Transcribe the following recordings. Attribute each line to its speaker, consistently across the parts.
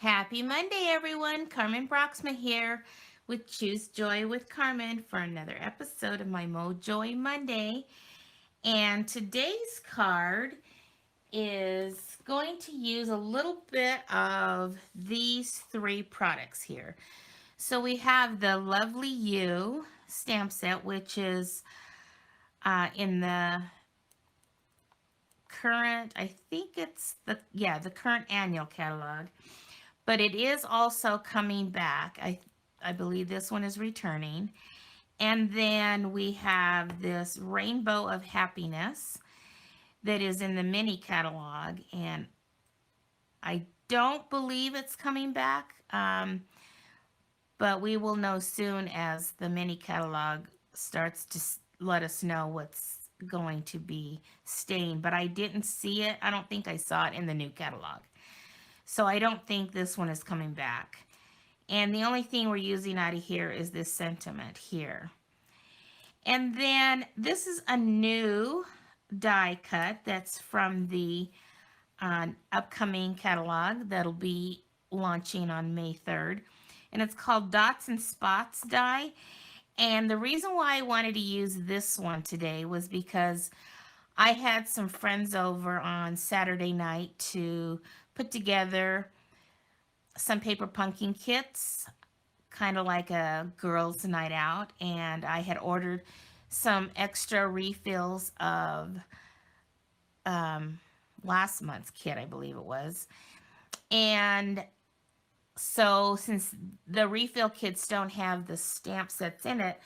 Speaker 1: Happy Monday, everyone. Carmen Broxma here with Choose Joy with Carmen for another episode of my MoJOY Monday. And today's card is going to use a little bit of these three products here. So we have the Lovely You stamp set, which is in the current, I think it's the current annual catalog. But it is also coming back. I believe this one is returning. And then we have this Rainbow of Happiness that is in the mini catalog, and I don't believe it's coming back. But we will know soon as the mini catalog starts to let us know what's going to be staying. But I didn't see it. I don't think I saw it in the new catalog. So I don't think this one is coming back. And the only thing we're using out of here is this sentiment here. And then this is a new die cut that's from the upcoming catalog that'll be launching on May 3rd. And it's called Dots and Spots die. And the reason why I wanted to use this one today was because I had some friends over on Saturday night to put together some paper pumpkin kits, kind of like a girls' night out. And I had ordered some extra refills of last month's kit, I believe it was. And so since the refill kits don't have the stamp sets in it,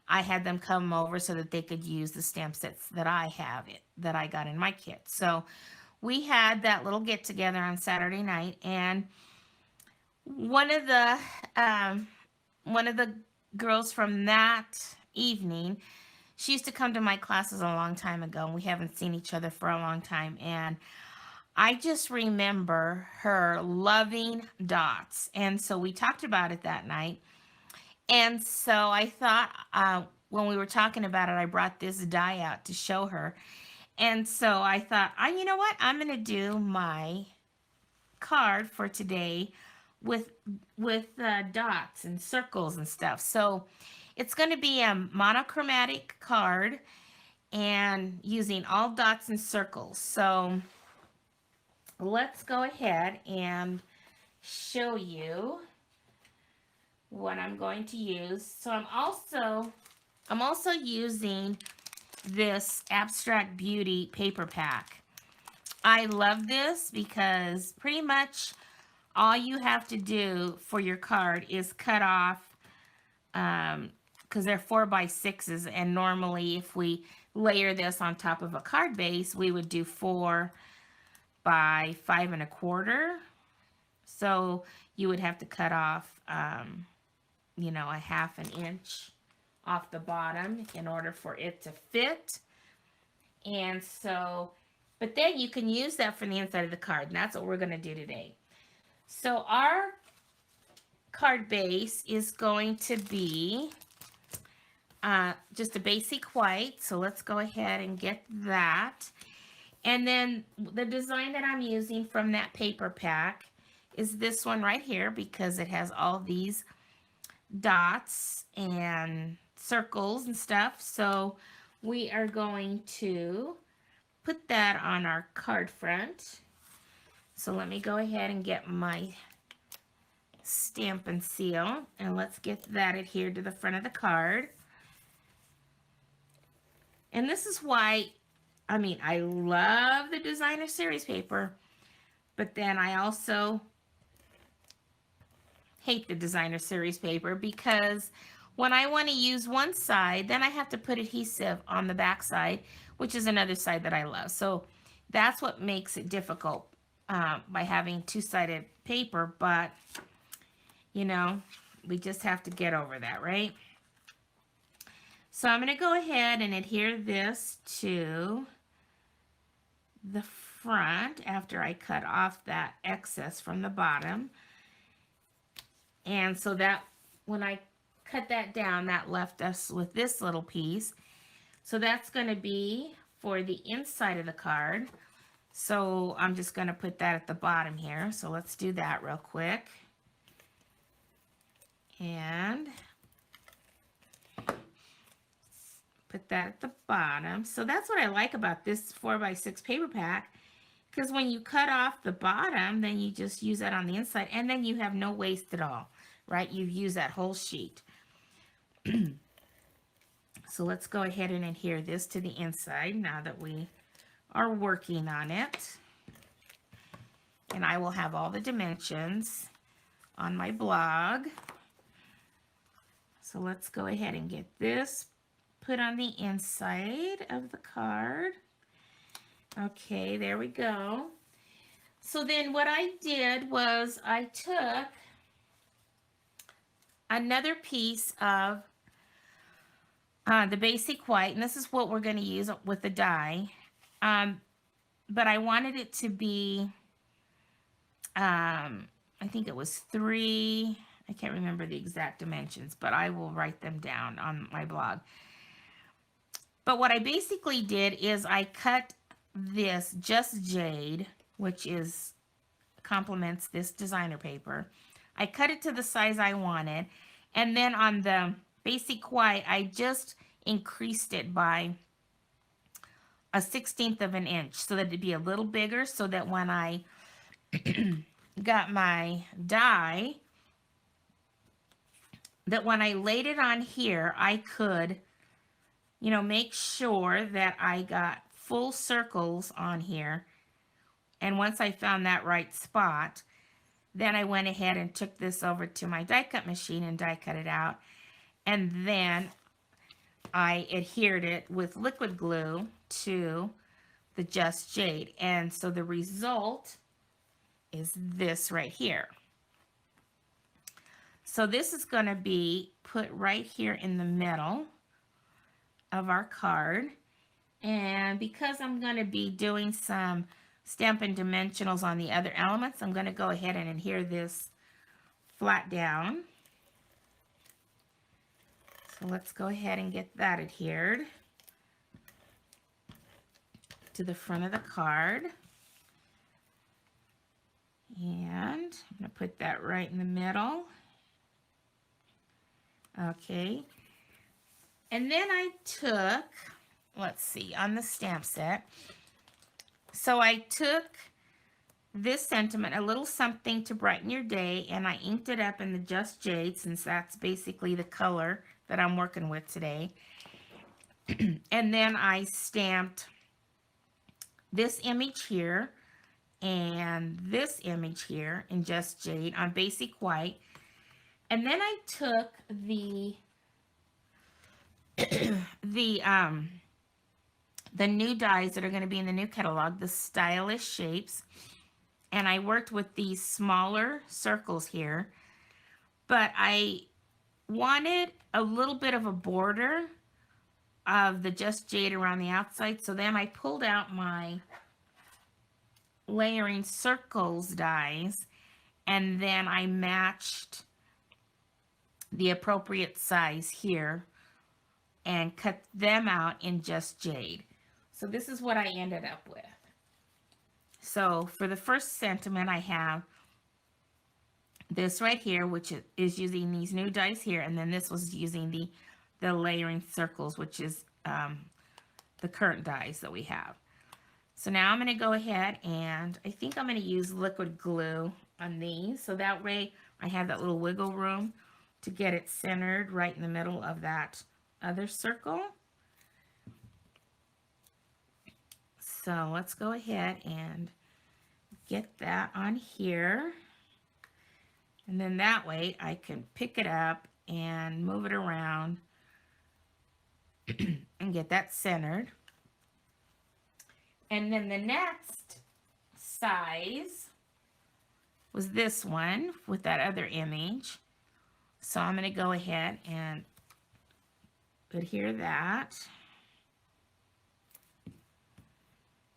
Speaker 1: I had them come over so that they could use the stamp sets that I have that I got in my kit. So we had that little get together on Saturday night, and one of the um, one of the girls from that evening, she used to come to my classes a long time ago, and we haven't seen each other for a long time. And I just remember her loving dots, and so we talked about it that night. And so I thought, when we were talking about it, I brought this die out to show her. And so I thought, you know what? I'm going to do my card for today with dots and circles and stuff. So it's going to be a monochromatic card and using all dots and circles. So let's go ahead and show you what I'm going to use. So I'm also using this Abstract Beauty paper pack. I love this because pretty much all you have to do for your card is cut off, because they're 4x6s, and normally if we layer this on top of a card base, we would do 4 by 5 1/4. So you would have to cut off, a 1/2 inch off the bottom in order for it to fit. And so, but then you can use that for the inside of the card, and that's what we're going to do today. So our card base is going to be just a basic white. So let's go ahead and get that. And then the design that I'm using from that paper pack is this one right here, because it has all these dots and circles and stuff. So we are going to put that on our card front. So let me go ahead and get my stamp and seal, and let's get that adhered to the front of the card. And this is why, I love the designer series paper, but then I also hate the designer series paper, because when I want to use one side, then I have to put adhesive on the back side, which is another side that I love. So that's what makes it difficult by having two-sided paper, but we just have to get over that, right? So I'm going to go ahead and adhere this to the front after I cut off that excess from the bottom. And so that when I cut that down, that left us with this little piece. So that's going to be for the inside of the card. So I'm just going to put that at the bottom here. So let's do that real quick. And put that at the bottom. So that's what I like about this 4x6 paper pack, because when you cut off the bottom, then you just use that on the inside, and then you have no waste at all, right? You've used that whole sheet. So let's go ahead and adhere this to the inside now that we are working on it. And I will have all the dimensions on my blog. So let's go ahead and get this put on the inside of the card. Okay, there we go. So then what I did was I took another piece of the basic white, and this is what we're going to use with the die. But I wanted it to be, I think it was 3, I can't remember the exact dimensions, but I will write them down on my blog. But what I basically did is I cut this Just Jade, which is complements this designer paper. I cut it to the size I wanted, and then on the basic white, I just increased it by 1/16 of an inch so that it'd be a little bigger, so that when I got my die, that when I laid it on here, I could, you know, make sure that I got full circles on here. And once I found that right spot, then I went ahead and took this over to my die cut machine and die cut it out. And then I adhered it with liquid glue to the Just Jade. And so the result is this right here. So this is going to be put right here in the middle of our card. And because I'm going to be doing some Stampin' Dimensionals on the other elements, I'm going to go ahead and adhere this flat down. So let's go ahead and get that adhered to the front of the card. And I'm going to put that right in the middle. Okay. And then I took, let's see, on the stamp set, so I took this sentiment, a little something to brighten your day, and I inked it up in the Just Jade, since that's basically the color that I'm working with today. And then I stamped this image here and this image here in Just Jade on basic white. And then I took the new dies that are going to be in the new catalog, the Stylish Shapes, and I worked with these smaller circles here, but I wanted a little bit of a border of the Just Jade around the outside, so then I pulled out my layering circles dies, and then I matched the appropriate size here and cut them out in Just Jade. So this is what I ended up with. So for the first sentiment, I have this right here, which is using these new dies here, and then this was using the layering circles, which is the current dies that we have. So now I'm going to go ahead and I think I'm going to use liquid glue on these, so that way I have that little wiggle room to get it centered right in the middle of that other circle. So let's go ahead and get that on here. And then that way I can pick it up and move it around and get that centered. And then the next size was this one with that other image. So I'm going to go ahead and adhere that.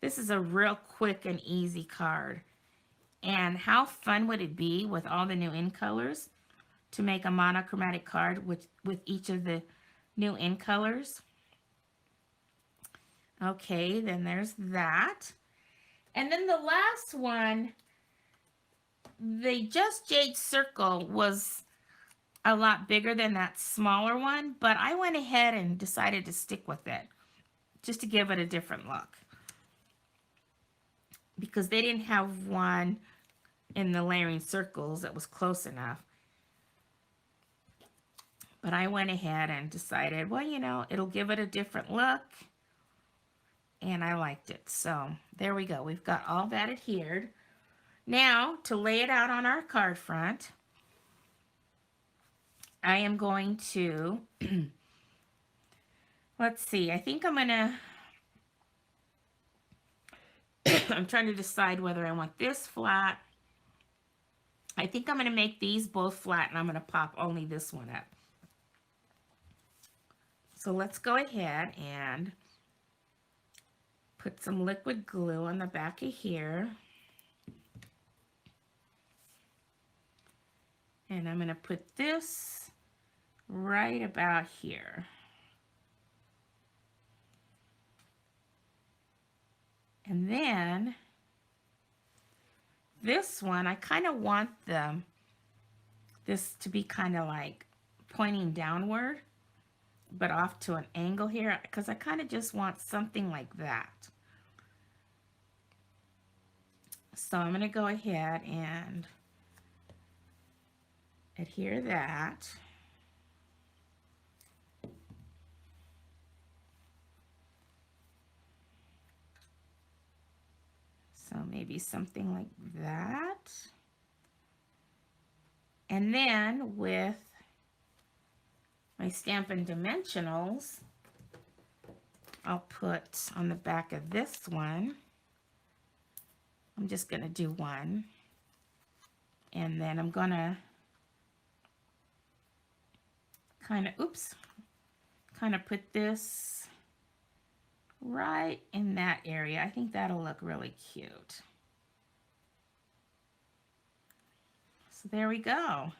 Speaker 1: This is a real quick and easy card. And how fun would it be with all the new in colors to make a monochromatic card with each of the new in colors? Okay, then there's that. And then the last one, the Just Jade circle was a lot bigger than that smaller one, but I went ahead and decided to stick with it just to give it a different look because they didn't have one in the layering circles that was close enough. But I went ahead and decided, well, it'll give it a different look, and I liked it. So there we go. We've got all that adhered. Now, to lay it out on our card front, I am going to, let's see, I think I'm going to, I'm trying to decide whether I want this flat. I think I'm going to make these both flat, and I'm going to pop only this one up. So let's go ahead and put some liquid glue on the back of here. And I'm going to put this right about here. And then this one, I kind of want this to be kind of like pointing downward, but off to an angle here, because I kind of just want something like that. So I'm going to go ahead and adhere that. So maybe something like that. And then with my Stampin' Dimensionals, I'll put on the back of this one, I'm just going to do one. And then I'm going to kind of put this right in that area. I think that'll look really cute. So there we go.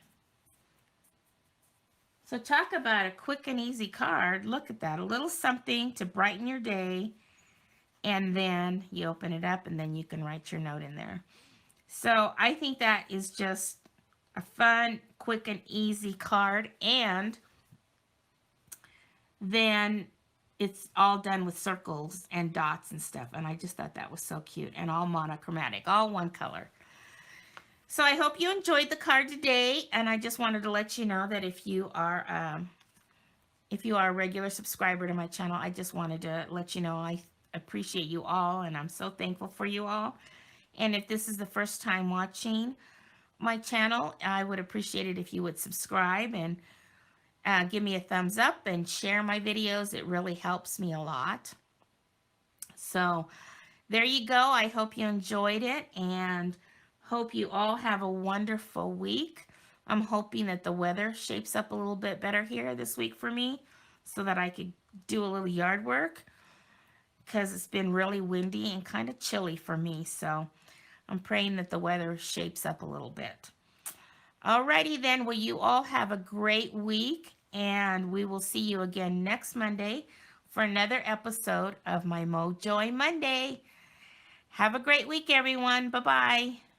Speaker 1: So talk about a quick and easy card. Look at that, a little something to brighten your day, and then you open it up and then you can write your note in there. So I think that is just a fun, quick and easy card, and then it's all done with circles and dots and stuff, and I just thought that was so cute, and all monochromatic, all one color. So I hope you enjoyed the card today, and I just wanted to let you know that if you are a regular subscriber to my channel, I just wanted to let you know I appreciate you all, and I'm so thankful for you all. And if this is the first time watching my channel, I would appreciate it if you would subscribe and give me a thumbs up and share my videos. It really helps me a lot. So there you go. I hope you enjoyed it, and hope you all have a wonderful week. I'm hoping that the weather shapes up a little bit better here this week for me so that I could do a little yard work, because it's been really windy and kind of chilly for me. So I'm praying that the weather shapes up a little bit. Alrighty then, well, you all have a great week, and we will see you again next Monday for another episode of my MoJOY Monday. Have a great week, everyone. Bye-bye.